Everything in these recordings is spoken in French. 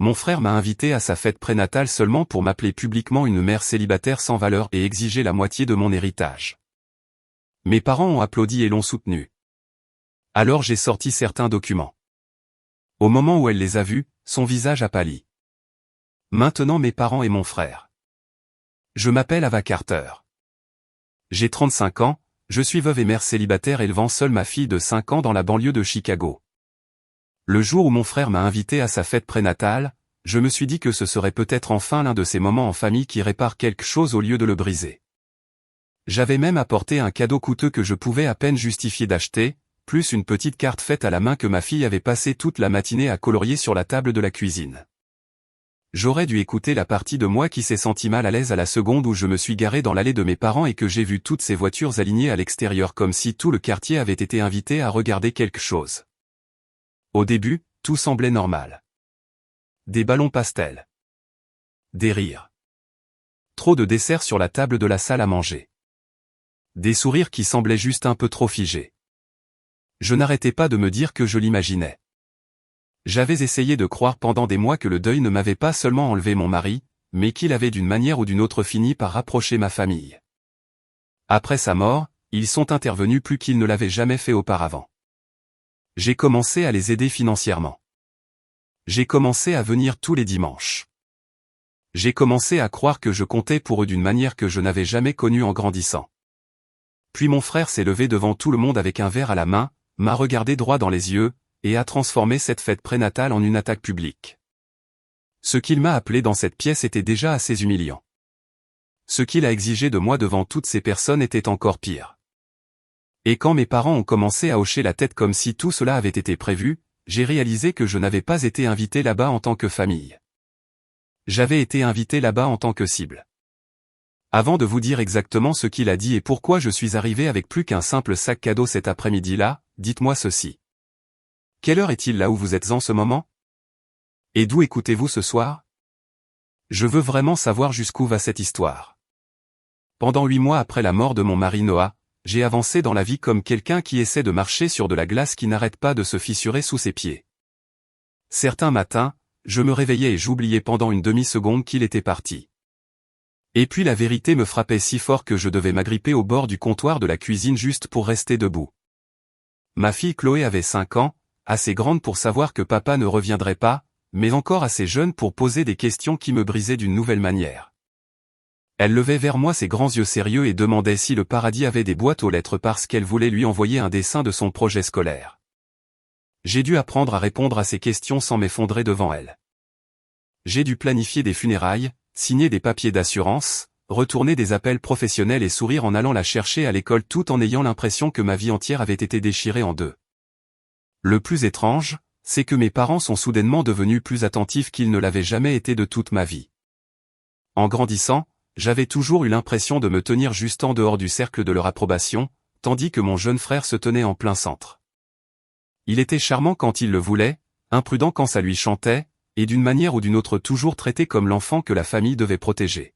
Mon frère m'a invité à sa fête prénatale seulement pour m'appeler publiquement une mère célibataire sans valeur et exiger la moitié de mon héritage. Mes parents ont applaudi et l'ont soutenu. Alors j'ai sorti certains documents. Au moment où elle les a vus, son visage a pâli. Maintenant mes parents et mon frère. Je m'appelle Ava Carter. J'ai 35 ans, je suis veuve et mère célibataire élevant seule ma fille de 5 ans dans la banlieue de Chicago. Le jour où mon frère m'a invité à sa fête prénatale, je me suis dit que ce serait peut-être enfin l'un de ces moments en famille qui répare quelque chose au lieu de le briser. J'avais même apporté un cadeau coûteux que je pouvais à peine justifier d'acheter, plus une petite carte faite à la main que ma fille avait passé toute la matinée à colorier sur la table de la cuisine. J'aurais dû écouter la partie de moi qui s'est sentie mal à l'aise à la seconde où je me suis garé dans l'allée de mes parents et que j'ai vu toutes ces voitures alignées à l'extérieur comme si tout le quartier avait été invité à regarder quelque chose. Au début, tout semblait normal. Des ballons pastels. Des rires. Trop de desserts sur la table de la salle à manger. Des sourires qui semblaient juste un peu trop figés. Je n'arrêtais pas de me dire que je l'imaginais. J'avais essayé de croire pendant des mois que le deuil ne m'avait pas seulement enlevé mon mari, mais qu'il avait d'une manière ou d'une autre fini par rapprocher ma famille. Après sa mort, ils sont intervenus plus qu'ils ne l'avaient jamais fait auparavant. J'ai commencé à les aider financièrement. J'ai commencé à venir tous les dimanches. J'ai commencé à croire que je comptais pour eux d'une manière que je n'avais jamais connue en grandissant. Puis mon frère s'est levé devant tout le monde avec un verre à la main, m'a regardé droit dans les yeux, et a transformé cette fête prénatale en une attaque publique. Ce qu'il m'a appelé dans cette pièce était déjà assez humiliant. Ce qu'il a exigé de moi devant toutes ces personnes était encore pire. Et quand mes parents ont commencé à hocher la tête comme si tout cela avait été prévu, j'ai réalisé que je n'avais pas été invité là-bas en tant que famille. J'avais été invité là-bas en tant que cible. Avant de vous dire exactement ce qu'il a dit et pourquoi je suis arrivé avec plus qu'un simple sac cadeau cet après-midi-là, dites-moi ceci. Quelle heure est-il là où vous êtes en ce moment? Et d'où écoutez-vous ce soir? Je veux vraiment savoir jusqu'où va cette histoire. Pendant 8 mois après la mort de mon mari Noah, j'ai avancé dans la vie comme quelqu'un qui essaie de marcher sur de la glace qui n'arrête pas de se fissurer sous ses pieds. Certains matins, je me réveillais et j'oubliais pendant une demi-seconde qu'il était parti. Et puis la vérité me frappait si fort que je devais m'agripper au bord du comptoir de la cuisine juste pour rester debout. Ma fille Chloé avait 5 ans, assez grande pour savoir que papa ne reviendrait pas, mais encore assez jeune pour poser des questions qui me brisaient d'une nouvelle manière. Elle levait vers moi ses grands yeux sérieux et demandait si le paradis avait des boîtes aux lettres parce qu'elle voulait lui envoyer un dessin de son projet scolaire. J'ai dû apprendre à répondre à ces questions sans m'effondrer devant elle. J'ai dû planifier des funérailles, signer des papiers d'assurance, retourner des appels professionnels et sourire en allant la chercher à l'école tout en ayant l'impression que ma vie entière avait été déchirée en deux. Le plus étrange, c'est que mes parents sont soudainement devenus plus attentifs qu'ils ne l'avaient jamais été de toute ma vie. En grandissant, j'avais toujours eu l'impression de me tenir juste en dehors du cercle de leur approbation, tandis que mon jeune frère se tenait en plein centre. Il était charmant quand il le voulait, imprudent quand ça lui chantait, et d'une manière ou d'une autre toujours traité comme l'enfant que la famille devait protéger.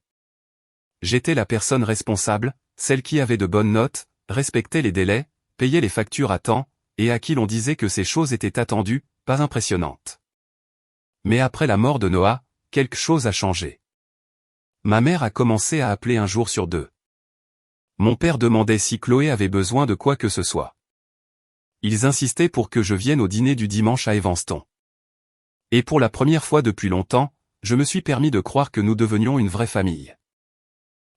J'étais la personne responsable, celle qui avait de bonnes notes, respectait les délais, payait les factures à temps, et à qui l'on disait que ces choses étaient attendues, pas impressionnantes. Mais après la mort de Noah, quelque chose a changé. Ma mère a commencé à appeler un jour sur deux. Mon père demandait si Chloé avait besoin de quoi que ce soit. Ils insistaient pour que je vienne au dîner du dimanche à Evanston. Et pour la première fois depuis longtemps, je me suis permis de croire que nous devenions une vraie famille.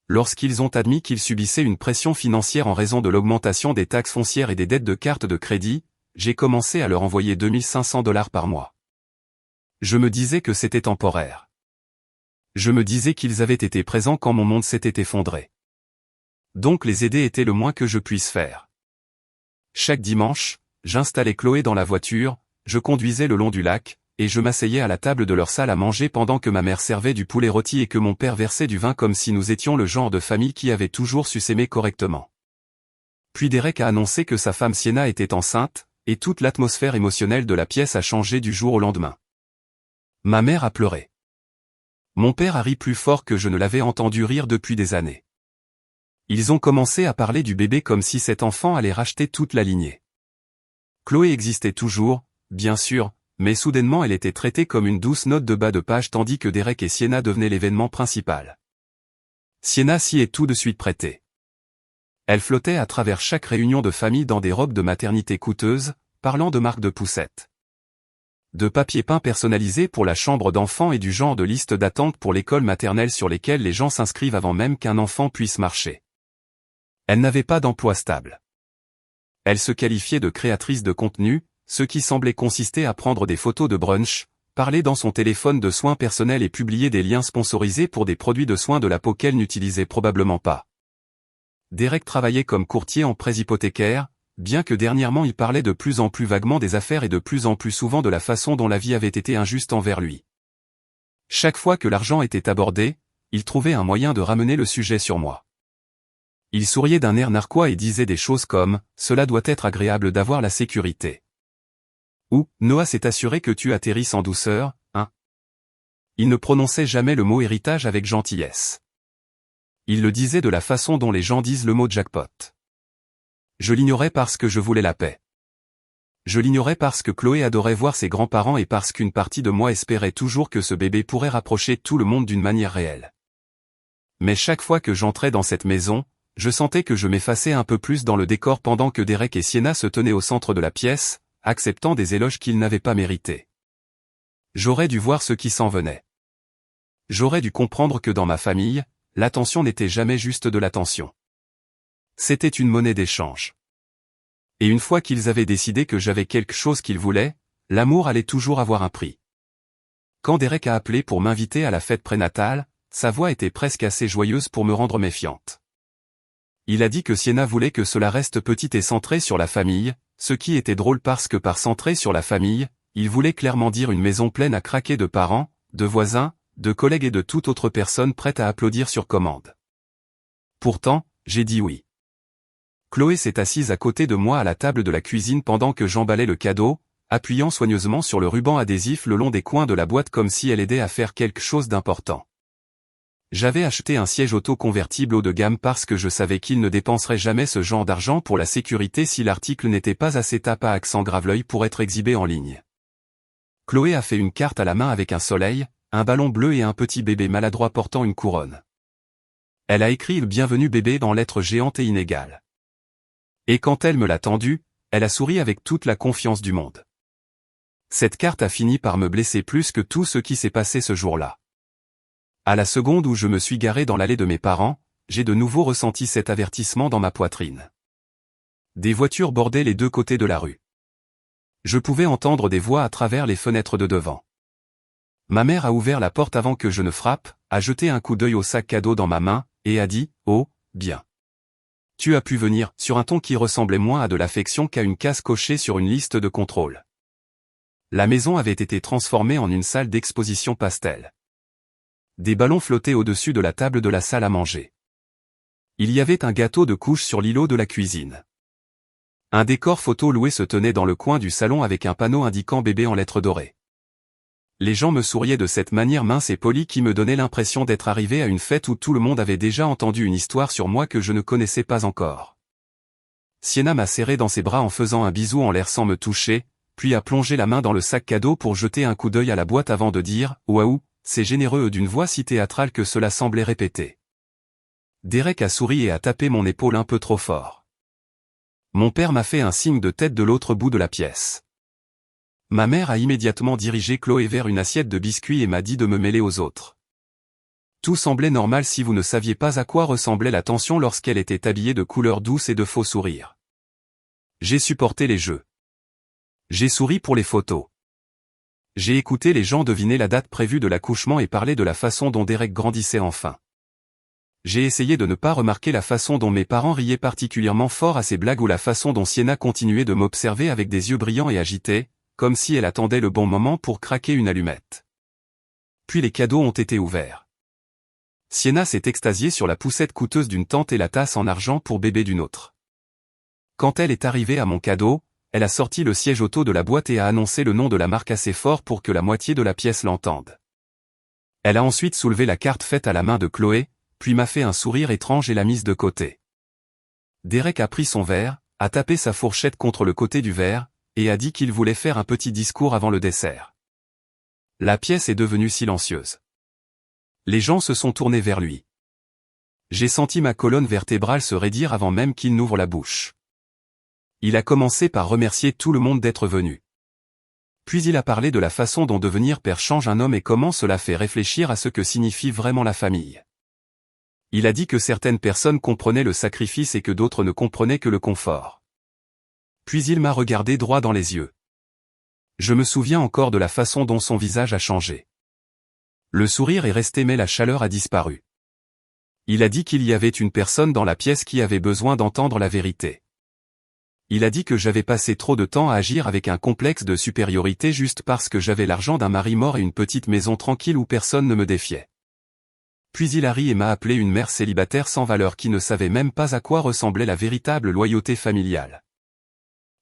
Lorsqu'ils ont admis qu'ils subissaient une pression financière en raison de l'augmentation des taxes foncières et des dettes de carte de crédit, j'ai commencé à leur envoyer $2500 par mois. Je me disais que c'était temporaire. Je me disais qu'ils avaient été présents quand mon monde s'était effondré. Donc les aider était le moins que je puisse faire. Chaque dimanche, j'installais Chloé dans la voiture, je conduisais le long du lac, et je m'asseyais à la table de leur salle à manger pendant que ma mère servait du poulet rôti et que mon père versait du vin comme si nous étions le genre de famille qui avait toujours su s'aimer correctement. Puis Derek a annoncé que sa femme Sienna était enceinte, et toute l'atmosphère émotionnelle de la pièce a changé du jour au lendemain. Ma mère a pleuré. Mon père a ri plus fort que je ne l'avais entendu rire depuis des années. Ils ont commencé à parler du bébé comme si cet enfant allait racheter toute la lignée. Chloé existait toujours, bien sûr, Mais soudainement elle était traitée comme une douce note de bas de page tandis que Derek et Sienna devenaient l'événement principal. Sienna s'y est tout de suite prêtée. Elle flottait à travers chaque réunion de famille dans des robes de maternité coûteuses, parlant de marques de poussettes, de papier peint personnalisé pour la chambre d'enfant et du genre de liste d'attente pour l'école maternelle sur lesquelles les gens s'inscrivent avant même qu'un enfant puisse marcher. Elle n'avait pas d'emploi stable. Elle se qualifiait de créatrice de contenu, ce qui semblait consister à prendre des photos de brunch, parler dans son téléphone de soins personnels et publier des liens sponsorisés pour des produits de soins de la peau qu'elle n'utilisait probablement pas. Derek travaillait comme courtier en prêts hypothécaires, bien que dernièrement il parlait de plus en plus vaguement des affaires et de plus en plus souvent de la façon dont la vie avait été injuste envers lui. Chaque fois que l'argent était abordé, il trouvait un moyen de ramener le sujet sur moi. Il souriait d'un air narquois et disait des choses comme « Cela doit être agréable d'avoir la sécurité ». Ou « Noah s'est assuré que tu atterrisses en douceur, hein ?» Il ne prononçait jamais le mot héritage avec gentillesse. Il le disait de la façon dont les gens disent le mot jackpot. Je l'ignorais parce que je voulais la paix. Je l'ignorais parce que Chloé adorait voir ses grands-parents et parce qu'une partie de moi espérait toujours que ce bébé pourrait rapprocher tout le monde d'une manière réelle. Mais chaque fois que j'entrais dans cette maison, je sentais que je m'effaçais un peu plus dans le décor pendant que Derek et Sienna se tenaient au centre de la pièce, acceptant des éloges qu'ils n'avaient pas mérités. J'aurais dû voir ce qui s'en venait. J'aurais dû comprendre que dans ma famille, l'attention n'était jamais juste de l'attention. C'était une monnaie d'échange. Et une fois qu'ils avaient décidé que j'avais quelque chose qu'ils voulaient, l'amour allait toujours avoir un prix. Quand Derek a appelé pour m'inviter à la fête prénatale, sa voix était presque assez joyeuse pour me rendre méfiante. Il a dit que Sienna voulait que cela reste petit et centré sur la famille, ce qui était drôle parce que par centré sur la famille, il voulait clairement dire une maison pleine à craquer de parents, de voisins, de collègues et de toute autre personne prête à applaudir sur commande. Pourtant, j'ai dit oui. Chloé s'est assise à côté de moi à la table de la cuisine pendant que j'emballais le cadeau, appuyant soigneusement sur le ruban adhésif le long des coins de la boîte comme si elle aidait à faire quelque chose d'important. J'avais acheté un siège auto convertible haut de gamme parce que je savais qu'il ne dépenserait jamais ce genre d'argent pour la sécurité si l'article n'était pas assez tape à accent grave-l'œil pour être exhibé en ligne. Chloé a fait une carte à la main avec un soleil, un ballon bleu et un petit bébé maladroit portant une couronne. Elle a écrit « Bienvenue bébé » en lettres géantes et inégales. Et quand elle me l'a tendu, elle a souri avec toute la confiance du monde. Cette carte a fini par me blesser plus que tout ce qui s'est passé ce jour-là. À la seconde où je me suis garé dans l'allée de mes parents, j'ai de nouveau ressenti cet avertissement dans ma poitrine. Des voitures bordaient les deux côtés de la rue. Je pouvais entendre des voix à travers les fenêtres de devant. Ma mère a ouvert la porte avant que je ne frappe, a jeté un coup d'œil au sac cadeau dans ma main, et a dit « Oh, bien. Tu as pu venir » sur un ton qui ressemblait moins à de l'affection qu'à une case cochée sur une liste de contrôle. La maison avait été transformée en une salle d'exposition pastel. Des ballons flottaient au-dessus de la table de la salle à manger. Il y avait un gâteau de couche sur l'îlot de la cuisine. Un décor photo loué se tenait dans le coin du salon avec un panneau indiquant bébé en lettres dorées. Les gens me souriaient de cette manière mince et polie qui me donnait l'impression d'être arrivé à une fête où tout le monde avait déjà entendu une histoire sur moi que je ne connaissais pas encore. Sienna m'a serré dans ses bras en faisant un bisou en l'air sans me toucher, puis a plongé la main dans le sac cadeau pour jeter un coup d'œil à la boîte avant de dire « Waouh, c'est généreux » d'une voix si théâtrale que cela semblait répéter. Derek a souri et a tapé mon épaule un peu trop fort. Mon père m'a fait un signe de tête de l'autre bout de la pièce. Ma mère a immédiatement dirigé Chloé vers une assiette de biscuits et m'a dit de me mêler aux autres. Tout semblait normal si vous ne saviez pas à quoi ressemblait la tension lorsqu'elle était habillée de couleurs douces et de faux sourires. J'ai supporté les jeux. J'ai souri pour les photos. J'ai écouté les gens deviner la date prévue de l'accouchement et parler de la façon dont Derek grandissait enfin. J'ai essayé de ne pas remarquer la façon dont mes parents riaient particulièrement fort à ces blagues ou la façon dont Sienna continuait de m'observer avec des yeux brillants et agités, comme si elle attendait le bon moment pour craquer une allumette. Puis les cadeaux ont été ouverts. Sienna s'est extasiée sur la poussette coûteuse d'une tante et la tasse en argent pour bébé d'une autre. Quand elle est arrivée à mon cadeau, elle a sorti le siège auto de la boîte et a annoncé le nom de la marque assez fort pour que la moitié de la pièce l'entende. Elle a ensuite soulevé la carte faite à la main de Chloé, puis m'a fait un sourire étrange et l'a mise de côté. Derek a pris son verre, a tapé sa fourchette contre le côté du verre, et a dit qu'il voulait faire un petit discours avant le dessert. La pièce est devenue silencieuse. Les gens se sont tournés vers lui. J'ai senti ma colonne vertébrale se raidir avant même qu'il n'ouvre la bouche. Il a commencé par remercier tout le monde d'être venu. Puis il a parlé de la façon dont devenir père change un homme et comment cela fait réfléchir à ce que signifie vraiment la famille. Il a dit que certaines personnes comprenaient le sacrifice et que d'autres ne comprenaient que le confort. Puis il m'a regardé droit dans les yeux. Je me souviens encore de la façon dont son visage a changé. Le sourire est resté mais la chaleur a disparu. Il a dit qu'il y avait une personne dans la pièce qui avait besoin d'entendre la vérité. Il a dit que j'avais passé trop de temps à agir avec un complexe de supériorité juste parce que j'avais l'argent d'un mari mort et une petite maison tranquille où personne ne me défiait. Puis il a ri et m'a appelé une mère célibataire sans valeur qui ne savait même pas à quoi ressemblait la véritable loyauté familiale.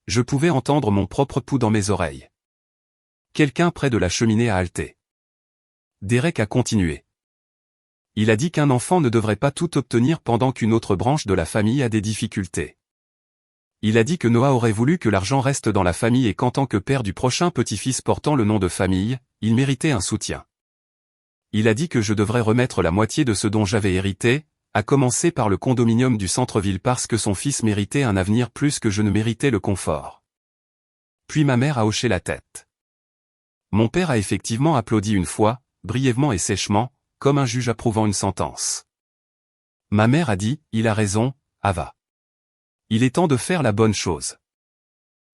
Je pouvais entendre mon propre pouls dans mes oreilles. Quelqu'un près de la cheminée a halté. Derek a continué. Il a dit qu'un enfant ne devrait pas tout obtenir pendant qu'une autre branche de la famille a des difficultés. Il a dit que Noah aurait voulu que l'argent reste dans la famille et qu'en tant que père du prochain petit-fils portant le nom de famille, il méritait un soutien. Il a dit que je devrais remettre la moitié de ce dont j'avais hérité, à commencer par le condominium du centre-ville parce que son fils méritait un avenir plus que je ne méritais le confort. Puis ma mère a hoché la tête. Mon père a effectivement applaudi une fois, brièvement et sèchement, comme un juge approuvant une sentence. Ma mère a dit, il a raison, Ava. Il est temps de faire la bonne chose.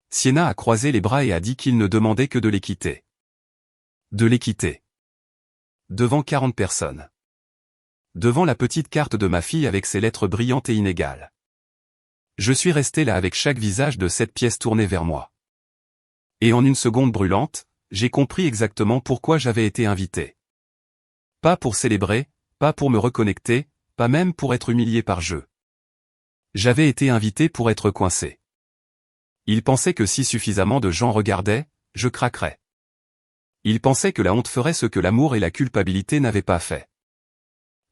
Sienna a croisé les bras et a dit qu'il ne demandait que de l'équité. De l'équité. Devant 40 personnes. Devant la petite carte de ma fille avec ses lettres brillantes et inégales. Je suis resté là avec chaque visage de cette pièce tourné vers moi. Et en une seconde brûlante, j'ai compris exactement pourquoi j'avais été invité. Pas pour célébrer, pas pour me reconnecter, pas même pour être humilié par jeu. J'avais été invité pour être coincé. Il pensait que si suffisamment de gens regardaient, je craquerais. Il pensait que la honte ferait ce que l'amour et la culpabilité n'avaient pas fait.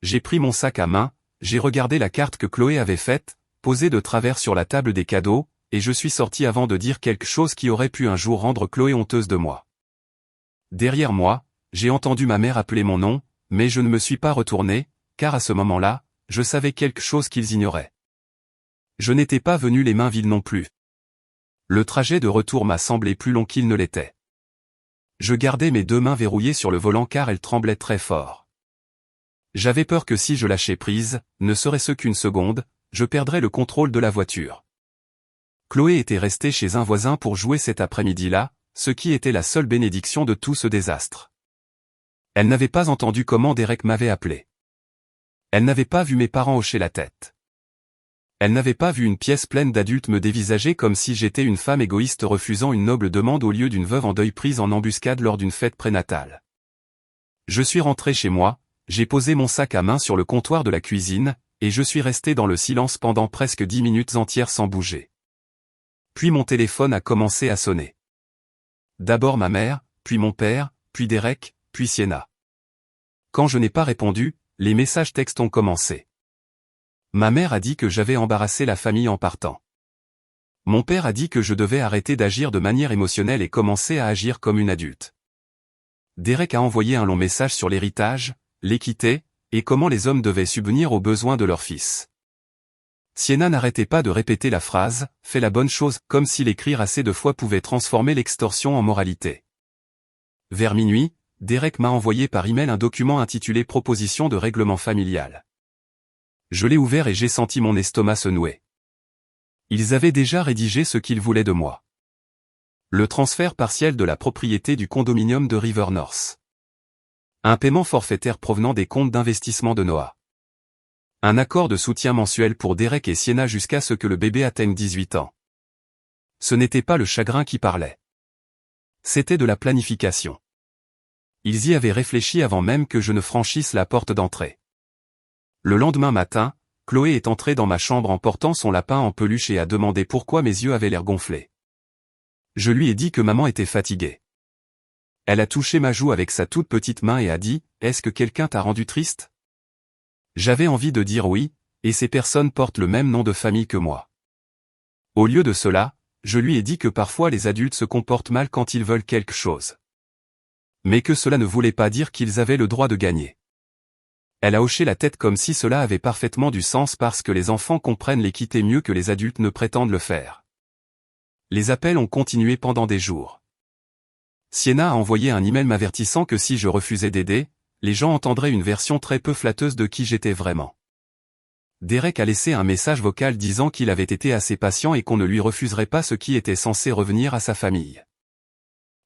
J'ai pris mon sac à main, j'ai regardé la carte que Chloé avait faite, posée de travers sur la table des cadeaux, et je suis sorti avant de dire quelque chose qui aurait pu un jour rendre Chloé honteuse de moi. Derrière moi, j'ai entendu ma mère appeler mon nom, mais je ne me suis pas retourné, car à ce moment-là, je savais quelque chose qu'ils ignoraient. Je n'étais pas venu les mains vides non plus. Le trajet de retour m'a semblé plus long qu'il ne l'était. Je gardais mes deux mains verrouillées sur le volant car elles tremblaient très fort. J'avais peur que si je lâchais prise, ne serait-ce qu'une seconde, je perdrais le contrôle de la voiture. Chloé était restée chez un voisin pour jouer cet après-midi-là, ce qui était la seule bénédiction de tout ce désastre. Elle n'avait pas entendu comment Derek m'avait appelé. Elle n'avait pas vu mes parents hocher la tête. Elle n'avait pas vu une pièce pleine d'adultes me dévisager comme si j'étais une femme égoïste refusant une noble demande au lieu d'une veuve en deuil prise en embuscade lors d'une fête prénatale. Je suis rentré chez moi, j'ai posé mon sac à main sur le comptoir de la cuisine, et je suis resté dans le silence pendant presque 10 minutes entières sans bouger. Puis mon téléphone a commencé à sonner. D'abord ma mère, puis mon père, puis Derek, puis Sienna. Quand je n'ai pas répondu, les messages textes ont commencé. Ma mère a dit que j'avais embarrassé la famille en partant. Mon père a dit que je devais arrêter d'agir de manière émotionnelle et commencer à agir comme une adulte. Derek a envoyé un long message sur l'héritage, l'équité, et comment les hommes devaient subvenir aux besoins de leur fils. Sienna n'arrêtait pas de répéter la phrase « Fais la bonne chose » comme si l'écrire assez de fois pouvait transformer l'extorsion en moralité. Vers minuit, Derek m'a envoyé par email un document intitulé « Proposition de règlement familial ». Je l'ai ouvert et j'ai senti mon estomac se nouer. Ils avaient déjà rédigé ce qu'ils voulaient de moi. Le transfert partiel de la propriété du condominium de River North. Un paiement forfaitaire provenant des comptes d'investissement de Noah. Un accord de soutien mensuel pour Derek et Sienna jusqu'à ce que le bébé atteigne 18 ans. Ce n'était pas le chagrin qui parlait. C'était de la planification. Ils y avaient réfléchi avant même que je ne franchisse la porte d'entrée. Le lendemain matin, Chloé est entrée dans ma chambre en portant son lapin en peluche et a demandé pourquoi mes yeux avaient l'air gonflés. Je lui ai dit que maman était fatiguée. Elle a touché ma joue avec sa toute petite main et a dit « Est-ce que quelqu'un t'a rendu triste ?» J'avais envie de dire oui, et ces personnes portent le même nom de famille que moi. Au lieu de cela, je lui ai dit que parfois les adultes se comportent mal quand ils veulent quelque chose. Mais que cela ne voulait pas dire qu'ils avaient le droit de gagner. Elle a hoché la tête comme si cela avait parfaitement du sens parce que les enfants comprennent l'équité mieux que les adultes ne prétendent le faire. Les appels ont continué pendant des jours. Sienna a envoyé un email m'avertissant que si je refusais d'aider, les gens entendraient une version très peu flatteuse de qui j'étais vraiment. Derek a laissé un message vocal disant qu'il avait été assez patient et qu'on ne lui refuserait pas ce qui était censé revenir à sa famille.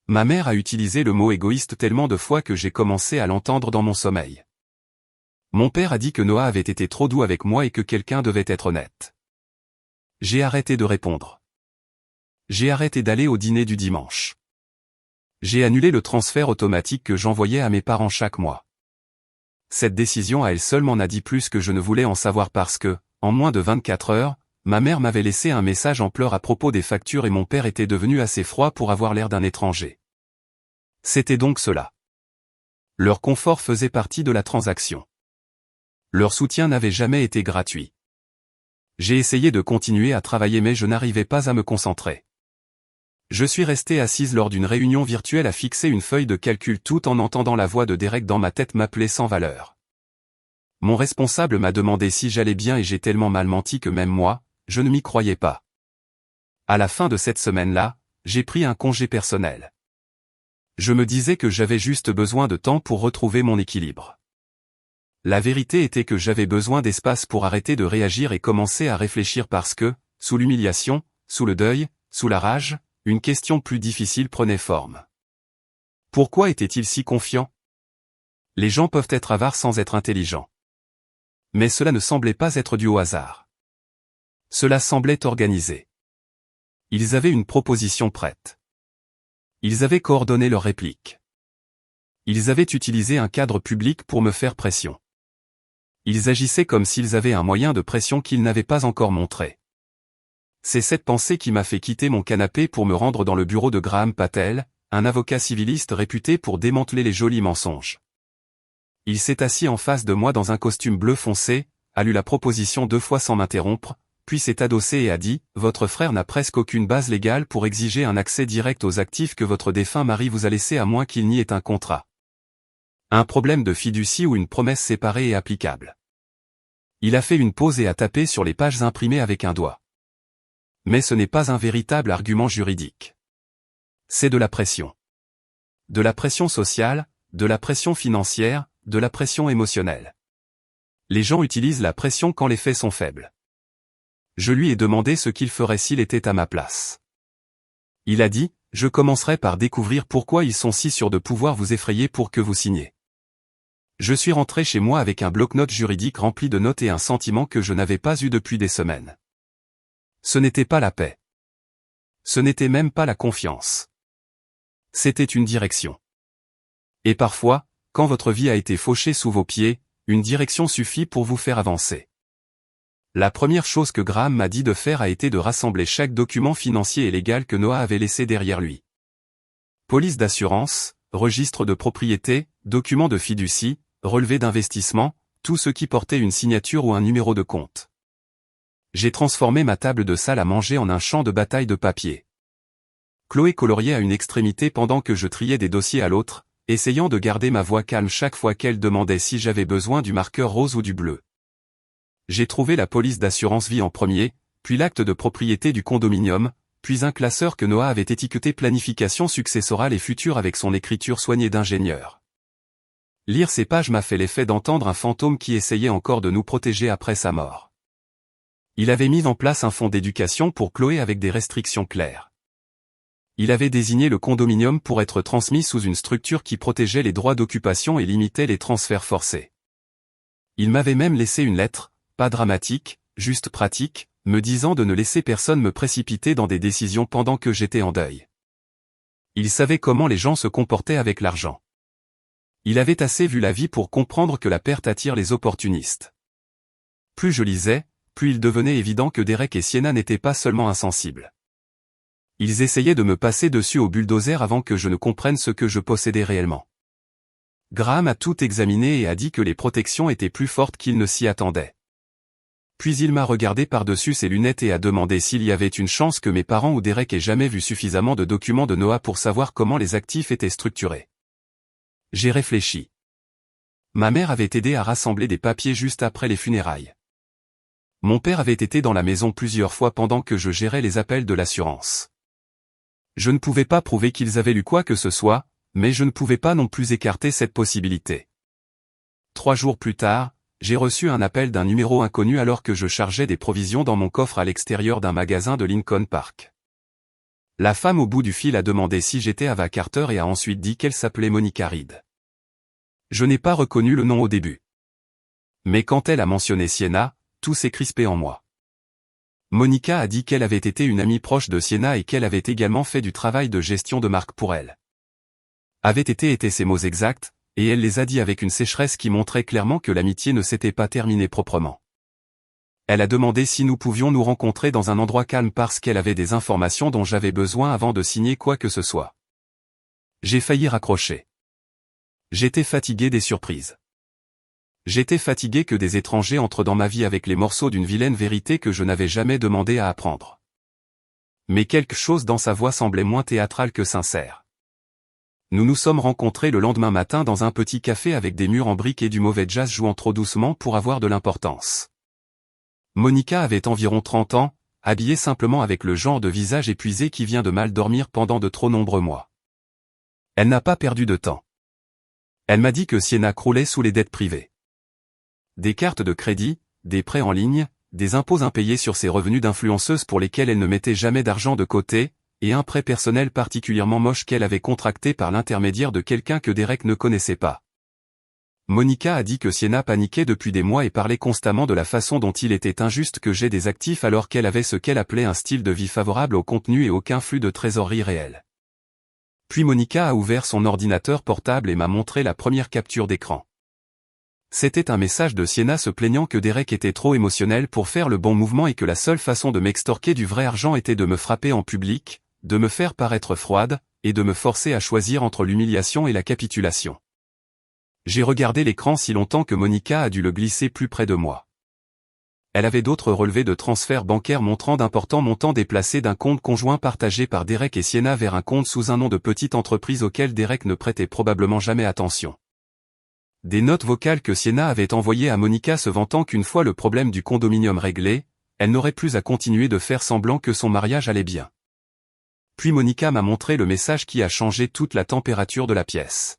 Ma mère a utilisé le mot égoïste tellement de fois que j'ai commencé à l'entendre dans mon sommeil. Mon père a dit que Noah avait été trop doux avec moi et que quelqu'un devait être honnête. J'ai arrêté de répondre. J'ai arrêté d'aller au dîner du dimanche. J'ai annulé le transfert automatique que j'envoyais à mes parents chaque mois. Cette décision à elle seule m'en a dit plus que je ne voulais en savoir parce que, en moins de 24 heures, ma mère m'avait laissé un message en pleurs à propos des factures et mon père était devenu assez froid pour avoir l'air d'un étranger. C'était donc cela. Leur confort faisait partie de la transaction. Leur soutien n'avait jamais été gratuit. J'ai essayé de continuer à travailler mais je n'arrivais pas à me concentrer. Je suis resté assise lors d'une réunion virtuelle à fixer une feuille de calcul tout en entendant la voix de Derek dans ma tête m'appeler sans valeur. Mon responsable m'a demandé si j'allais bien et j'ai tellement mal menti que même moi, je ne m'y croyais pas. À la fin de cette semaine-là, j'ai pris un congé personnel. Je me disais que j'avais juste besoin de temps pour retrouver mon équilibre. La vérité était que j'avais besoin d'espace pour arrêter de réagir et commencer à réfléchir parce que, sous l'humiliation, sous le deuil, sous la rage, une question plus difficile prenait forme. Pourquoi était-il si confiant? Les gens peuvent être avares sans être intelligents. Mais cela ne semblait pas être dû au hasard. Cela semblait organisé. Ils avaient une proposition prête. Ils avaient coordonné leur réplique. Ils avaient utilisé un cadre public pour me faire pression. Ils agissaient comme s'ils avaient un moyen de pression qu'ils n'avaient pas encore montré. C'est cette pensée qui m'a fait quitter mon canapé pour me rendre dans le bureau de Graham Patel, un avocat civiliste réputé pour démanteler les jolis mensonges. Il s'est assis en face de moi dans un costume bleu foncé, a lu la proposition 2 fois sans m'interrompre, puis s'est adossé et a dit « Votre frère n'a presque aucune base légale pour exiger un accès direct aux actifs que votre défunt mari vous a laissés à moins qu'il n'y ait un contrat. Un problème de fiducie ou une promesse séparée est applicable. » Il a fait une pause et a tapé sur les pages imprimées avec un doigt. Mais ce n'est pas un véritable argument juridique. C'est de la pression. De la pression sociale, de la pression financière, de la pression émotionnelle. Les gens utilisent la pression quand les faits sont faibles. Je lui ai demandé ce qu'il ferait s'il était à ma place. Il a dit, je commencerai par découvrir pourquoi ils sont si sûrs de pouvoir vous effrayer pour que vous signiez. Je suis rentré chez moi avec un bloc-notes juridique rempli de notes et un sentiment que je n'avais pas eu depuis des semaines. Ce n'était pas la paix. Ce n'était même pas la confiance. C'était une direction. Et parfois, quand votre vie a été fauchée sous vos pieds, une direction suffit pour vous faire avancer. La première chose que Graham m'a dit de faire a été de rassembler chaque document financier et légal que Noah avait laissé derrière lui. Police d'assurance, registre de propriété, documents de fiducie, relevé d'investissement, tout ce qui portait une signature ou un numéro de compte. J'ai transformé ma table de salle à manger en un champ de bataille de papier. Chloé coloriait à une extrémité pendant que je triais des dossiers à l'autre, essayant de garder ma voix calme chaque fois qu'elle demandait si j'avais besoin du marqueur rose ou du bleu. J'ai trouvé la police d'assurance vie en premier, puis l'acte de propriété du condominium, puis un classeur que Noah avait étiqueté planification successorale et future avec son écriture soignée d'ingénieur. Lire ces pages m'a fait l'effet d'entendre un fantôme qui essayait encore de nous protéger après sa mort. Il avait mis en place un fonds d'éducation pour Chloé avec des restrictions claires. Il avait désigné le condominium pour être transmis sous une structure qui protégeait les droits d'occupation et limitait les transferts forcés. Il m'avait même laissé une lettre, pas dramatique, juste pratique, me disant de ne laisser personne me précipiter dans des décisions pendant que j'étais en deuil. Il savait comment les gens se comportaient avec l'argent. Il avait assez vu la vie pour comprendre que la perte attire les opportunistes. Plus je lisais, plus il devenait évident que Derek et Sienna n'étaient pas seulement insensibles. Ils essayaient de me passer dessus au bulldozer avant que je ne comprenne ce que je possédais réellement. Graham a tout examiné et a dit que les protections étaient plus fortes qu'il ne s'y attendait. Puis il m'a regardé par-dessus ses lunettes et a demandé s'il y avait une chance que mes parents ou Derek aient jamais vu suffisamment de documents de Noah pour savoir comment les actifs étaient structurés. J'ai réfléchi. Ma mère avait aidé à rassembler des papiers juste après les funérailles. Mon père avait été dans la maison plusieurs fois pendant que je gérais les appels de l'assurance. Je ne pouvais pas prouver qu'ils avaient lu quoi que ce soit, mais je ne pouvais pas non plus écarter cette possibilité. 3 jours plus tard, j'ai reçu un appel d'un numéro inconnu alors que je chargeais des provisions dans mon coffre à l'extérieur d'un magasin de Lincoln Park. La femme au bout du fil a demandé si j'étais Ava Carter et a ensuite dit qu'elle s'appelait Monica Reed. Je n'ai pas reconnu le nom au début. Mais quand elle a mentionné Sienna, tout s'est crispé en moi. Monica a dit qu'elle avait été une amie proche de Sienna et qu'elle avait également fait du travail de gestion de marque pour elle. Avait été ses mots exacts, et elle les a dit avec une sécheresse qui montrait clairement que l'amitié ne s'était pas terminée proprement. Elle a demandé si nous pouvions nous rencontrer dans un endroit calme parce qu'elle avait des informations dont j'avais besoin avant de signer quoi que ce soit. J'ai failli raccrocher. J'étais fatigué des surprises. J'étais fatigué que des étrangers entrent dans ma vie avec les morceaux d'une vilaine vérité que je n'avais jamais demandé à apprendre. Mais quelque chose dans sa voix semblait moins théâtral que sincère. Nous nous sommes rencontrés le lendemain matin dans un petit café avec des murs en briques et du mauvais jazz jouant trop doucement pour avoir de l'importance. Monica avait environ 30 ans, habillée simplement avec le genre de visage épuisé qui vient de mal dormir pendant de trop nombreux mois. Elle n'a pas perdu de temps. Elle m'a dit que Sienna croulait sous les dettes privées. Des cartes de crédit, des prêts en ligne, des impôts impayés sur ses revenus d'influenceuse pour lesquels elle ne mettait jamais d'argent de côté, et un prêt personnel particulièrement moche qu'elle avait contracté par l'intermédiaire de quelqu'un que Derek ne connaissait pas. Monica a dit que Sienna paniquait depuis des mois et parlait constamment de la façon dont il était injuste que j'aie des actifs alors qu'elle avait ce qu'elle appelait un style de vie favorable au contenu et aucun flux de trésorerie réel. Puis Monica a ouvert son ordinateur portable et m'a montré la première capture d'écran. C'était un message de Sienna se plaignant que Derek était trop émotionnel pour faire le bon mouvement et que la seule façon de m'extorquer du vrai argent était de me frapper en public, de me faire paraître froide, et de me forcer à choisir entre l'humiliation et la capitulation. J'ai regardé l'écran si longtemps que Monica a dû le glisser plus près de moi. Elle avait d'autres relevés de transferts bancaires montrant d'importants montants déplacés d'un compte conjoint partagé par Derek et Sienna vers un compte sous un nom de petite entreprise auquel Derek ne prêtait probablement jamais attention. Des notes vocales que Sienna avait envoyées à Monica se vantant qu'une fois le problème du condominium réglé, elle n'aurait plus à continuer de faire semblant que son mariage allait bien. Puis Monica m'a montré le message qui a changé toute la température de la pièce.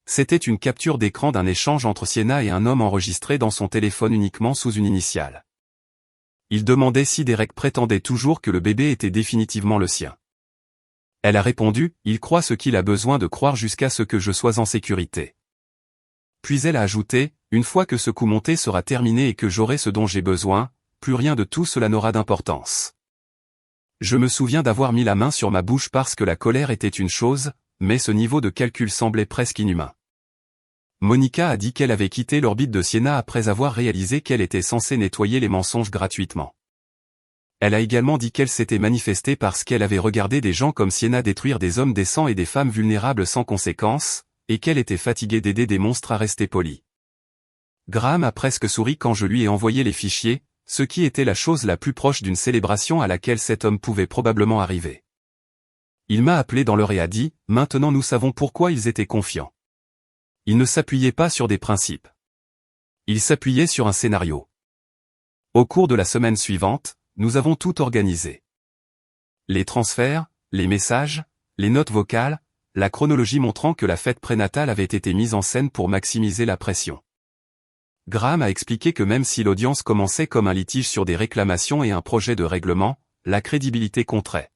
C'était une capture d'écran d'un échange entre Sienna et un homme enregistré dans son téléphone uniquement sous une initiale. Il demandait si Derek prétendait toujours que le bébé était définitivement le sien. Elle a répondu, « Il croit ce qu'il a besoin de croire jusqu'à ce que je sois en sécurité. » Puis elle a ajouté, « Une fois que ce coup monté sera terminé et que j'aurai ce dont j'ai besoin, plus rien de tout cela n'aura d'importance. » Je me souviens d'avoir mis la main sur ma bouche parce que la colère était une chose, mais ce niveau de calcul semblait presque inhumain. Monica a dit qu'elle avait quitté l'orbite de Sienna après avoir réalisé qu'elle était censée nettoyer les mensonges gratuitement. Elle a également dit qu'elle s'était manifestée parce qu'elle avait regardé des gens comme Sienna détruire des hommes décents et des femmes vulnérables sans conséquence, et qu'elle était fatiguée d'aider des monstres à rester polis. Graham a presque souri quand je lui ai envoyé les fichiers, ce qui était la chose la plus proche d'une célébration à laquelle cet homme pouvait probablement arriver. Il m'a appelé dans l'heure et a dit, « Maintenant nous savons pourquoi ils étaient confiants. » Il ne s'appuyait pas sur des principes. Il s'appuyait sur un scénario. Au cours de la semaine suivante, nous avons tout organisé. Les transferts, les messages, les notes vocales, la chronologie montrant que la fête prénatale avait été mise en scène pour maximiser la pression. Graham a expliqué que même si l'audience commençait comme un litige sur des réclamations et un projet de règlement, la crédibilité compterait.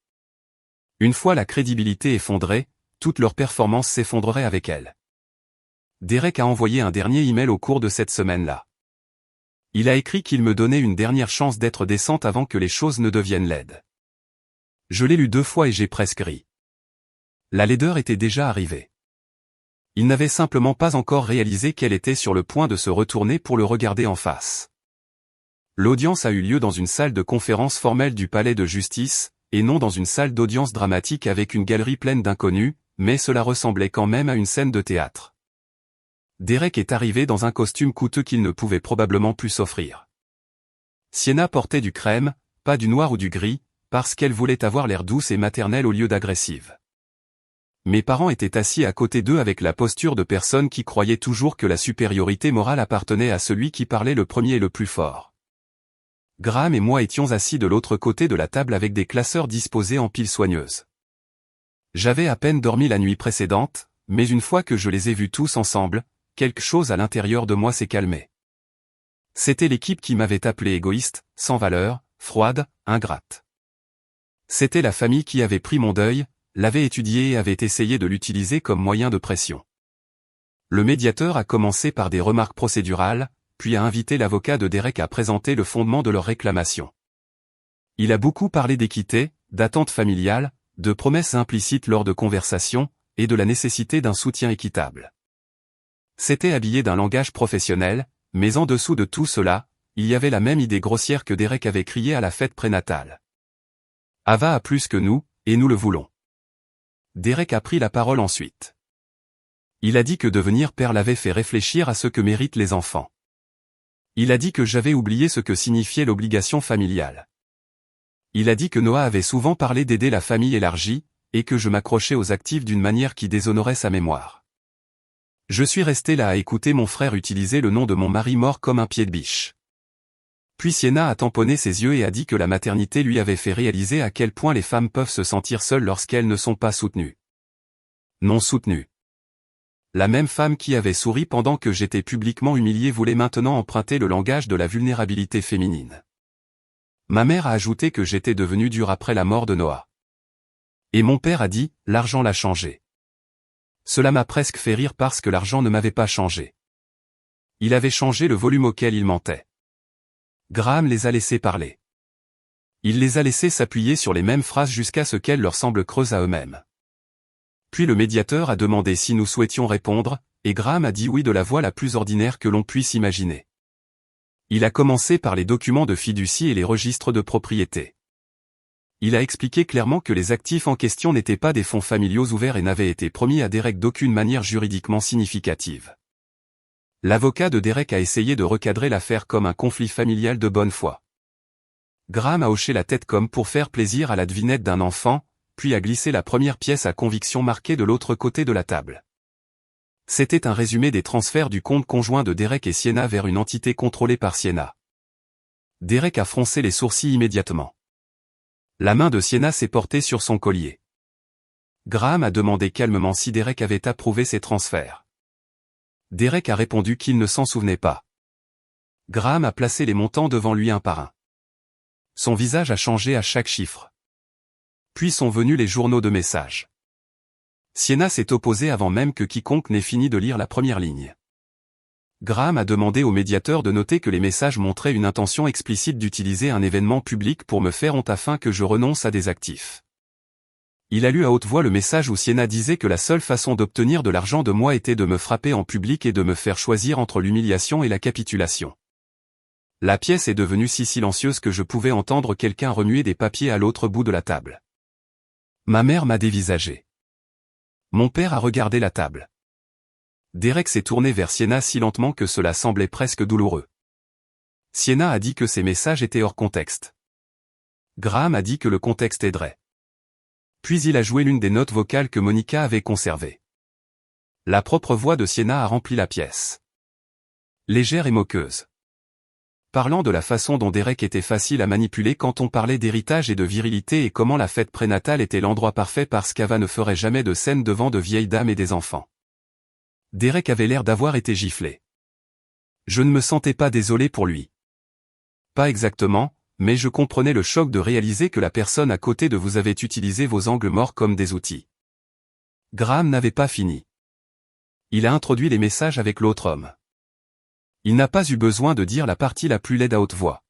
Une fois la crédibilité effondrée, toute leur performance s'effondrerait avec elle. Derek a envoyé un dernier email au cours de cette semaine-là. Il a écrit qu'il me donnait une dernière chance d'être décente avant que les choses ne deviennent laides. Je l'ai lu 2 fois et j'ai presque ri. La laideur était déjà arrivée. Il n'avait simplement pas encore réalisé qu'elle était sur le point de se retourner pour le regarder en face. L'audience a eu lieu dans une salle de conférence formelle du palais de justice, et non dans une salle d'audience dramatique avec une galerie pleine d'inconnus, mais cela ressemblait quand même à une scène de théâtre. Derek est arrivé dans un costume coûteux qu'il ne pouvait probablement plus s'offrir. Sienna portait du crème, pas du noir ou du gris, parce qu'elle voulait avoir l'air douce et maternelle au lieu d'agressive. Mes parents étaient assis à côté d'eux avec la posture de personnes qui croyaient toujours que la supériorité morale appartenait à celui qui parlait le premier et le plus fort. Graham et moi étions assis de l'autre côté de la table avec des classeurs disposés en piles soigneuses. J'avais à peine dormi la nuit précédente, mais une fois que je les ai vus tous ensemble, quelque chose à l'intérieur de moi s'est calmé. C'était l'équipe qui m'avait appelé égoïste, sans valeur, froide, ingrate. C'était la famille qui avait pris mon deuil, l'avait étudié et avait essayé de l'utiliser comme moyen de pression. Le médiateur a commencé par des remarques procédurales, puis a invité l'avocat de Derek à présenter le fondement de leur réclamation. Il a beaucoup parlé d'équité, d'attente familiale, de promesses implicites lors de conversations, et de la nécessité d'un soutien équitable. C'était habillé d'un langage professionnel, mais en dessous de tout cela, il y avait la même idée grossière que Derek avait criée à la fête prénatale. Ava a plus que nous, et nous le voulons. Derek a pris la parole ensuite. Il a dit que devenir père l'avait fait réfléchir à ce que méritent les enfants. Il a dit que j'avais oublié ce que signifiait l'obligation familiale. Il a dit que Noah avait souvent parlé d'aider la famille élargie, et que je m'accrochais aux actifs d'une manière qui déshonorait sa mémoire. Je suis resté là à écouter mon frère utiliser le nom de mon mari mort comme un pied de biche. Puis Sienna a tamponné ses yeux et a dit que la maternité lui avait fait réaliser à quel point les femmes peuvent se sentir seules lorsqu'elles ne sont pas soutenues. Non soutenues. La même femme qui avait souri pendant que j'étais publiquement humilié voulait maintenant emprunter le langage de la vulnérabilité féminine. Ma mère a ajouté que j'étais devenu dur après la mort de Noah. Et mon père a dit, l'argent l'a changé. Cela m'a presque fait rire parce que l'argent ne m'avait pas changé. Il avait changé le volume auquel il mentait. Graham les a laissés parler. Il les a laissés s'appuyer sur les mêmes phrases jusqu'à ce qu'elles leur semblent creuses à eux-mêmes. Puis le médiateur a demandé si nous souhaitions répondre, et Graham a dit oui de la voix la plus ordinaire que l'on puisse imaginer. Il a commencé par les documents de fiducie et les registres de propriété. Il a expliqué clairement que les actifs en question n'étaient pas des fonds familiaux ouverts et n'avaient été promis à Derek d'aucune manière juridiquement significative. L'avocat de Derek a essayé de recadrer l'affaire comme un conflit familial de bonne foi. Graham a hoché la tête comme pour faire plaisir à la devinette d'un enfant, puis a glissé la première pièce à conviction marquée de l'autre côté de la table. C'était un résumé des transferts du compte conjoint de Derek et Sienna vers une entité contrôlée par Sienna. Derek a froncé les sourcils immédiatement. La main de Sienna s'est portée sur son collier. Graham a demandé calmement si Derek avait approuvé ces transferts. Derek a répondu qu'il ne s'en souvenait pas. Graham a placé les montants devant lui un par un. Son visage a changé à chaque chiffre. Puis sont venus les journaux de messages. Sienna s'est opposée avant même que quiconque n'ait fini de lire la première ligne. Graham a demandé au médiateur de noter que les messages montraient une intention explicite d'utiliser un événement public pour me faire honte afin que je renonce à des actifs. Il a lu à haute voix le message où Sienna disait que la seule façon d'obtenir de l'argent de moi était de me frapper en public et de me faire choisir entre l'humiliation et la capitulation. La pièce est devenue si silencieuse que je pouvais entendre quelqu'un remuer des papiers à l'autre bout de la table. Ma mère m'a dévisagé. Mon père a regardé la table. Derek s'est tourné vers Sienna si lentement que cela semblait presque douloureux. Sienna a dit que ces messages étaient hors contexte. Graham a dit que le contexte aiderait. Puis il a joué l'une des notes vocales que Monica avait conservées. La propre voix de Sienna a rempli la pièce. Légère et moqueuse. Parlant de la façon dont Derek était facile à manipuler quand on parlait d'héritage et de virilité et comment la fête prénatale était l'endroit parfait parce qu'Ava ne ferait jamais de scène devant de vieilles dames et des enfants. Derek avait l'air d'avoir été giflé. Je ne me sentais pas désolé pour lui. Pas exactement, mais je comprenais le choc de réaliser que la personne à côté de vous avait utilisé vos angles morts comme des outils. Graham n'avait pas fini. Il a introduit les messages avec l'autre homme. Il n'a pas eu besoin de dire la partie la plus laide à haute voix.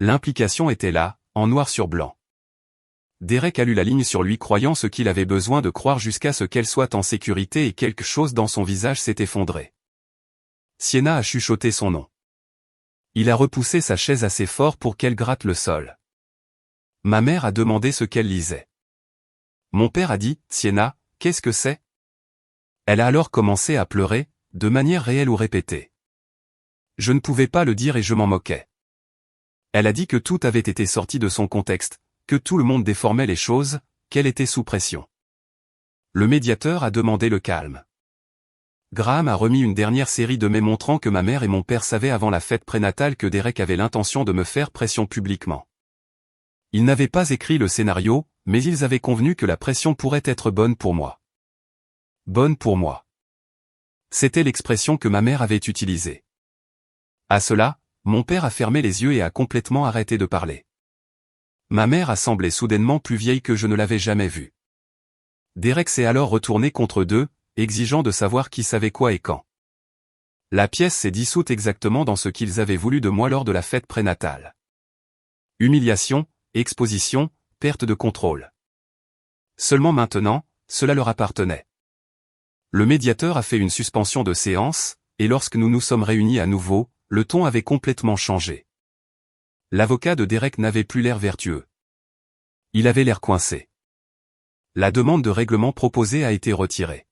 L'implication était là, en noir sur blanc. Derek a lu la ligne sur lui croyant ce qu'il avait besoin de croire jusqu'à ce qu'elle soit en sécurité et quelque chose dans son visage s'est effondré. Sienna a chuchoté son nom. Il a repoussé sa chaise assez fort pour qu'elle gratte le sol. Ma mère a demandé ce qu'elle lisait. Mon père a dit, Sienna, qu'est-ce que c'est? Elle a alors commencé à pleurer, de manière réelle ou répétée. Je ne pouvais pas le dire et je m'en moquais. Elle a dit que tout avait été sorti de son contexte, que tout le monde déformait les choses, qu'elle était sous pression. Le médiateur a demandé le calme. Graham a remis une dernière série de mails montrant que ma mère et mon père savaient avant la fête prénatale que Derek avait l'intention de me faire pression publiquement. Ils n'avaient pas écrit le scénario, mais ils avaient convenu que la pression pourrait être bonne pour moi. Bonne pour moi. C'était l'expression que ma mère avait utilisée. À cela, mon père a fermé les yeux et a complètement arrêté de parler. Ma mère a semblé soudainement plus vieille que je ne l'avais jamais vue. Derek s'est alors retourné contre eux, exigeant de savoir qui savait quoi et quand. La pièce s'est dissoute exactement dans ce qu'ils avaient voulu de moi lors de la fête prénatale. Humiliation, exposition, perte de contrôle. Seulement maintenant, cela leur appartenait. Le médiateur a fait une suspension de séance, et lorsque nous nous sommes réunis à nouveau, le ton avait complètement changé. L'avocat de Derek n'avait plus l'air vertueux. Il avait l'air coincé. La demande de règlement proposée a été retirée.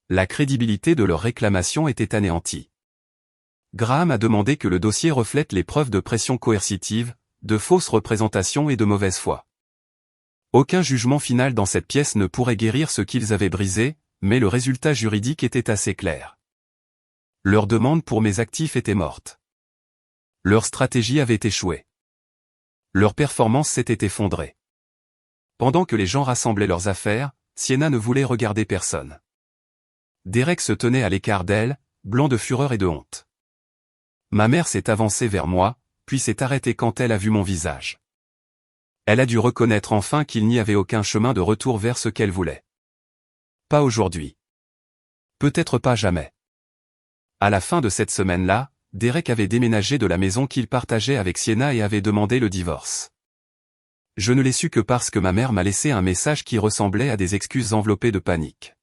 La crédibilité de leur réclamation était anéantie. Graham a demandé que le dossier reflète les preuves de pression coercitive, de fausses représentations et de mauvaise foi. Aucun jugement final dans cette pièce ne pourrait guérir ce qu'ils avaient brisé, mais le résultat juridique était assez clair. Leur demande pour mes actifs était morte. Leur stratégie avait échoué. Leur performance s'était effondrée. Pendant que les gens rassemblaient leurs affaires, Sienna ne voulait regarder personne. Derek se tenait à l'écart d'elle, blanc de fureur et de honte. Ma mère s'est avancée vers moi, puis s'est arrêtée quand elle a vu mon visage. Elle a dû reconnaître enfin qu'il n'y avait aucun chemin de retour vers ce qu'elle voulait. Pas aujourd'hui. Peut-être pas jamais. À la fin de cette semaine-là, Derek avait déménagé de la maison qu'il partageait avec Sienna et avait demandé le divorce. Je ne l'ai su que parce que ma mère m'a laissé un message qui ressemblait à des excuses enveloppées de panique.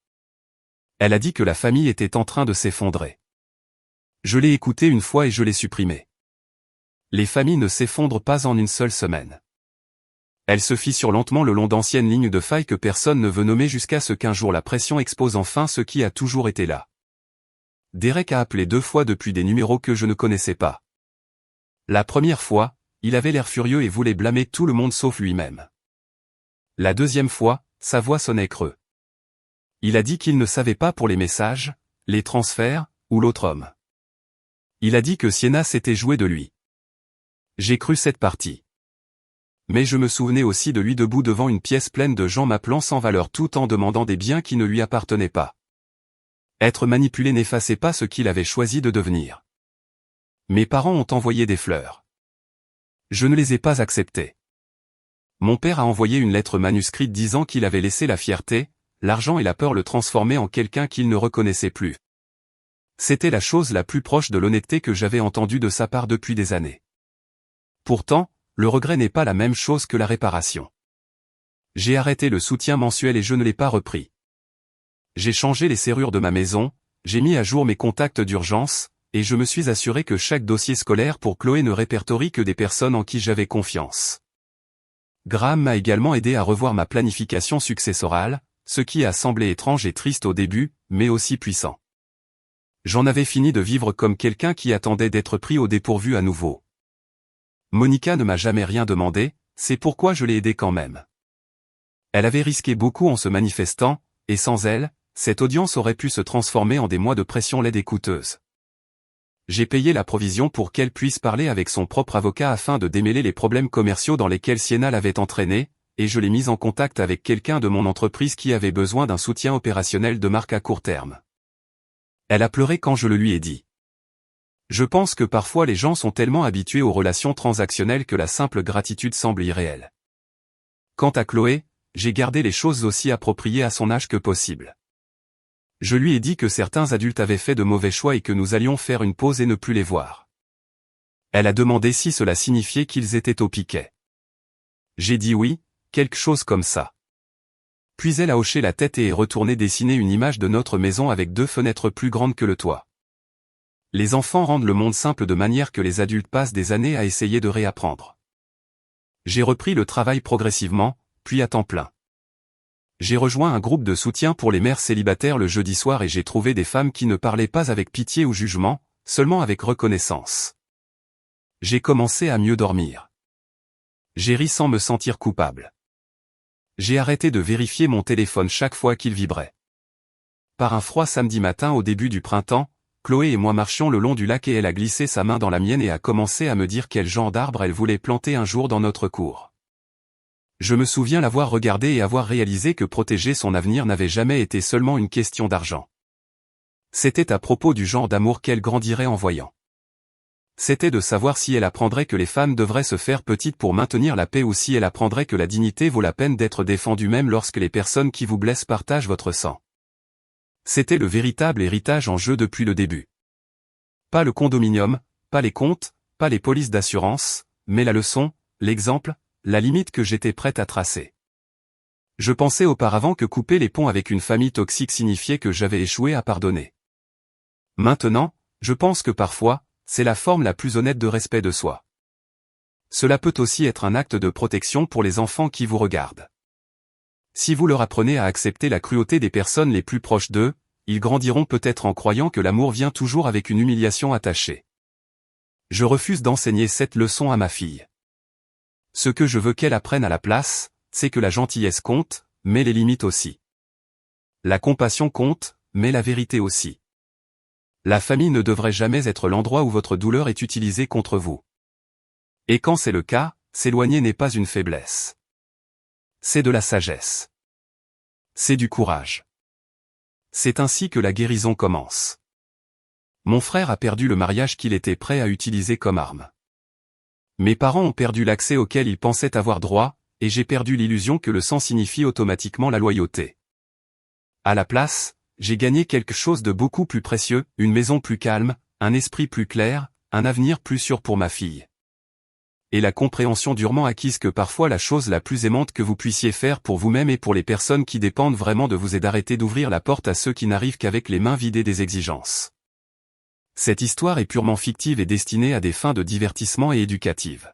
Elle a dit que la famille était en train de s'effondrer. Je l'ai écouté une fois et je l'ai supprimé. Les familles ne s'effondrent pas en une seule semaine. Elle se fissure lentement le long d'anciennes lignes de failles que personne ne veut nommer jusqu'à ce qu'un jour la pression expose enfin ce qui a toujours été là. Derek a appelé 2 fois depuis des numéros que je ne connaissais pas. La première fois, il avait l'air furieux et voulait blâmer tout le monde sauf lui-même. La deuxième fois, sa voix sonnait creux. Il a dit qu'il ne savait pas pour les messages, les transferts, ou l'autre homme. Il a dit que Sienna s'était jouée de lui. J'ai cru cette partie. Mais je me souvenais aussi de lui debout devant une pièce pleine de gens m'appelant sans valeur tout en demandant des biens qui ne lui appartenaient pas. Être manipulé n'effaçait pas ce qu'il avait choisi de devenir. Mes parents ont envoyé des fleurs. Je ne les ai pas acceptées. Mon père a envoyé une lettre manuscrite disant qu'il avait laissé la fierté, l'argent et la peur le transformer en quelqu'un qu'il ne reconnaissait plus. C'était la chose la plus proche de l'honnêteté que j'avais entendue de sa part depuis des années. Pourtant, le regret n'est pas la même chose que la réparation. J'ai arrêté le soutien mensuel et je ne l'ai pas repris. J'ai changé les serrures de ma maison, j'ai mis à jour mes contacts d'urgence, et je me suis assuré que chaque dossier scolaire pour Chloé ne répertorie que des personnes en qui j'avais confiance. Graham m'a également aidé à revoir ma planification successorale, ce qui a semblé étrange et triste au début, mais aussi puissant. J'en avais fini de vivre comme quelqu'un qui attendait d'être pris au dépourvu à nouveau. Monica ne m'a jamais rien demandé, c'est pourquoi je l'ai aidée quand même. Elle avait risqué beaucoup en se manifestant, et sans elle, cette audience aurait pu se transformer en des mois de pression laide et coûteuse. J'ai payé la provision pour qu'elle puisse parler avec son propre avocat afin de démêler les problèmes commerciaux dans lesquels Sienna l'avait entraînée, et je l'ai mise en contact avec quelqu'un de mon entreprise qui avait besoin d'un soutien opérationnel de marque à court terme. Elle a pleuré quand je le lui ai dit. Je pense que parfois les gens sont tellement habitués aux relations transactionnelles que la simple gratitude semble irréelle. Quant à Chloé, j'ai gardé les choses aussi appropriées à son âge que possible. Je lui ai dit que certains adultes avaient fait de mauvais choix et que nous allions faire une pause et ne plus les voir. Elle a demandé si cela signifiait qu'ils étaient au piquet. J'ai dit oui, quelque chose comme ça. Puis elle a hoché la tête et est retournée dessiner une image de notre maison avec 2 fenêtres plus grandes que le toit. Les enfants rendent le monde simple de manière que les adultes passent des années à essayer de réapprendre. J'ai repris le travail progressivement, puis à temps plein. J'ai rejoint un groupe de soutien pour les mères célibataires le jeudi soir et j'ai trouvé des femmes qui ne parlaient pas avec pitié ou jugement, seulement avec reconnaissance. J'ai commencé à mieux dormir. J'ai ri sans me sentir coupable. J'ai arrêté de vérifier mon téléphone chaque fois qu'il vibrait. Par un froid samedi matin au début du printemps, Chloé et moi marchions le long du lac et elle a glissé sa main dans la mienne et a commencé à me dire quel genre d'arbre elle voulait planter un jour dans notre cour. Je me souviens l'avoir regardée et avoir réalisé que protéger son avenir n'avait jamais été seulement une question d'argent. C'était à propos du genre d'amour qu'elle grandirait en voyant. C'était de savoir si elle apprendrait que les femmes devraient se faire petites pour maintenir la paix ou si elle apprendrait que la dignité vaut la peine d'être défendue même lorsque les personnes qui vous blessent partagent votre sang. C'était le véritable héritage en jeu depuis le début. Pas le condominium, pas les comptes, pas les polices d'assurance, mais la leçon, l'exemple, la limite que j'étais prête à tracer. Je pensais auparavant que couper les ponts avec une famille toxique signifiait que j'avais échoué à pardonner. Maintenant, je pense que parfois, c'est la forme la plus honnête de respect de soi. Cela peut aussi être un acte de protection pour les enfants qui vous regardent. Si vous leur apprenez à accepter la cruauté des personnes les plus proches d'eux, ils grandiront peut-être en croyant que l'amour vient toujours avec une humiliation attachée. Je refuse d'enseigner cette leçon à ma fille. Ce que je veux qu'elle apprenne à la place, c'est que la gentillesse compte, mais les limites aussi. La compassion compte, mais la vérité aussi. La famille ne devrait jamais être l'endroit où votre douleur est utilisée contre vous. Et quand c'est le cas, s'éloigner n'est pas une faiblesse. C'est de la sagesse. C'est du courage. C'est ainsi que la guérison commence. Mon frère a perdu le mariage qu'il était prêt à utiliser comme arme. Mes parents ont perdu l'accès auquel ils pensaient avoir droit, et j'ai perdu l'illusion que le sang signifie automatiquement la loyauté. À la place, j'ai gagné quelque chose de beaucoup plus précieux, une maison plus calme, un esprit plus clair, un avenir plus sûr pour ma fille. Et la compréhension durement acquise que parfois la chose la plus aimante que vous puissiez faire pour vous-même et pour les personnes qui dépendent vraiment de vous est d'arrêter d'ouvrir la porte à ceux qui n'arrivent qu'avec les mains vidées des exigences. Cette histoire est purement fictive et destinée à des fins de divertissement et éducatives.